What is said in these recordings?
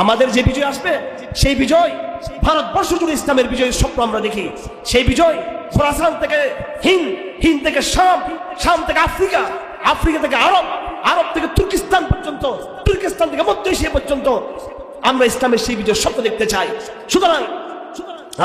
আমাদের যে বিজয় আসবে সেই বিজয় ভারতবর্ষ জুড়ে ইসলামের বিজয়ের স্বপ্ন আমরা দেখি। সেই বিজয় খোরাসান থেকে হিন্দ, হিন্দ থেকে শাম, শাম থেকে আফ্রিকা, আফ্রিকা থেকে আরব, আরব থেকে তুর্কিস্তান পর্যন্ত, তুর্কিস্তান থেকে মধ্য এশিয়া পর্যন্ত আমরা ইসলামের সেই বিজয়ের স্বপ্ন দেখতে চাই। সুতরাং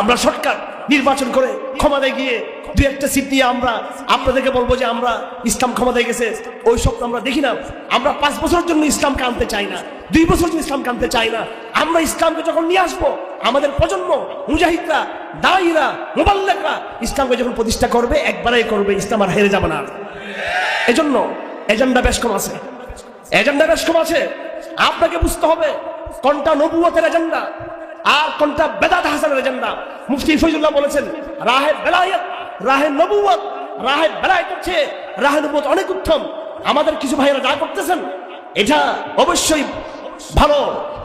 আমরা সরকার নির্বাচন করে ক্ষমতায় গিয়ে দুই একটা সিট দিয়ে আমরা আপনাদেরকে বলবো যে আমরা ইসলাম ক্ষমতায় গেছে, ওই স্বপ্ন আমরা দেখি না। আমরা 5 বছরের জন্য ইসলামকে আনতে চাই না, 2 বছর জন্য ইসলামকে আনতে চাই না। আমরা ইসলামকে যখন নিয়ে আসবো, আমাদের প্রজন্ম, মুজাহিদরা, দায়ীরা, মুবাল্লিগরা ইসলামকে যখন প্রতিষ্ঠা করবে, একবারেই করবে, ইসলাম আর হেরে যাবে না। এজন্য এজেন্ডা বেশ কম আছে, এজেন্ডা বেশ কম আছে। আপনাকে বুঝতে হবে কোনটা নবুয়তের এজেন্ডা আর কোনটা বেদাত হাসানের এজেন্ডা। মুফতি ফয়জুল্লাহ বলেছেন, রাহে বেলায়েত, রাহে নবুয়ত, রাহে বেলায়েত হচ্ছে রাহে নবুয়ত অনেক উত্তম। আমাদের কিছু ভাইয়েরা যা করতেছেন এটা অবশ্যই ভালো,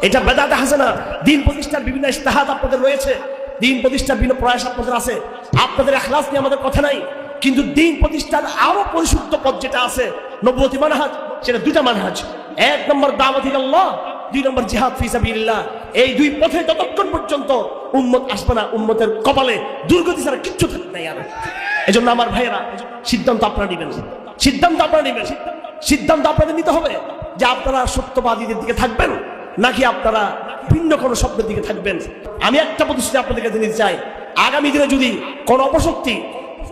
এটা বেদাত হাসানা। দিন প্রতিষ্ঠার বিভিন্ন ইজতিহাদ আপনাদের রয়েছে, দিন প্রতিষ্ঠার বিভিন্ন প্রয়াস আপনাদের আছে, আপনাদের ইখলাস নিয়ে আমাদের কথা নাই। কিন্তু দিন প্রতিষ্ঠার আরো পরিশুদ্ধ পথ যেটা আছে নবুয়তি মানহাজ, সেটা দুটা মানহাজ। 1 নম্বর দাওয়াত ইলাল্লাহ, 2 নম্বর জিহাদ ফি সাবিলিল্লাহ। এই 2 পথে যতক্ষণ পর্যন্ত উম্মত আসবে না, উম্মতের কপালে দুর্গতি ছাড়া কিচ্ছু থাকবে না। আর এজন্য আমার ভাইয়েরা, সিদ্ধান্ত আপনারা নেবেন, সিদ্ধান্ত আপনারা নেবেন, সিদ্ধান্ত আপনাদের নিতে হবে যে আপনারা সত্যবাদীদের দিকে থাকবেন নাকি আপনারা ভিন্ন কোনো শব্দের দিকে থাকবেন। আমি একটা প্রতিশ্রুতি আপনাদেরকে দিতে চাই, আগামী দিনে যদি কোনো অপশক্তি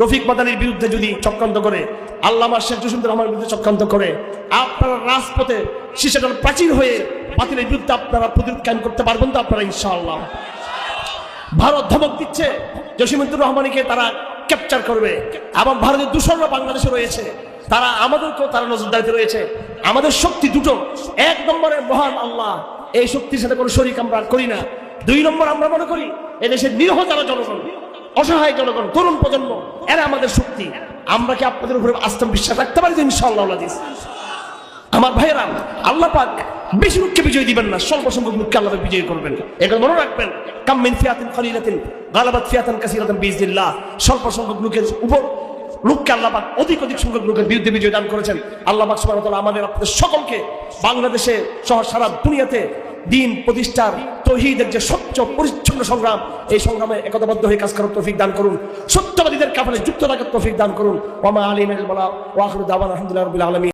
রফিক মাদানির বিরুদ্ধে যদি চক্রান্ত করে, আল্লামা শেখ জসিমুদ্দিন রহমানের বিরুদ্ধে চক্রান্ত করে, আপনারা রাজপথে শিশাটার প্রাচীর হয়ে বাতিলের বিরুদ্ধে আপনারা প্রতিরোধ কায়েম করতে পারবেন তো আপনারা ইনশাআল্লাহ। ভারত ধমক দিচ্ছে জসিমুদ্দিন রহমানকে তারা ক্যাপচার করবে, এবং ভারতের দূষণরা বাংলাদেশে রয়েছে, তারা আমাদেরকেও তারা নজরদারিতে রয়েছে। আমাদের শক্তি দুটো, 1 নম্বরের মহান আল্লাহ, এই শক্তির সাথে কোনো শরীক আমরা করি না। 2 নম্বর আমরা মনে করি এদেশের নিরীহ যারা জনগণ, অসহায় জনগণ, তরুণ প্রজন্ম, এরা আমাদের শক্তি। আমরা কি আপনাদের উপরে আস্থা বিশ্বাস রাখতে পারি ইনশাআল্লাহ? আমার ভাইয়েরা, আল্লাহ পাক বেশি লোককে বিজয় দিবেন না, স্বল্প সংখ্যক লোককে আল্লাহ বিজয় করবেন। এগুলো মনে রাখবেন, কাম মিন ফিয়াতিন কালিলাতিন গালাবাত ফিয়াতান কাসীরাতান বিইজনিল্লাহ। স্বল্প সংখ্যক লোকের উপর লোককে আল্লাহ পাক অধিক সংখ্যক লোকের বিরুদ্ধে বিজয় দান করেছেন। আল্লাহ পাক সুবহানাহু ওয়া তাআলা আমাদের আপনাদের সকলকে বাংলাদেশে সহ সারা দুনিয়াতে দিন প্রতিষ্ঠার, তৌহিদের যে স্বচ্ছ পরিচ্ছন্ন সংগ্রাম, এই সংগ্রামে একতাবদ্ধ হয়ে কাজ করার তৌফিক দান করুন। সত্যবাদীদের কাফালে যুক্ত থাকার তৌফিক দান করুন। ওয়া মা আলাইনা ইল্লাল বালাগ ওয়া আখিরু দাওয়ানা আলহামদুলিল্লাহি রাব্বিল আলামিন।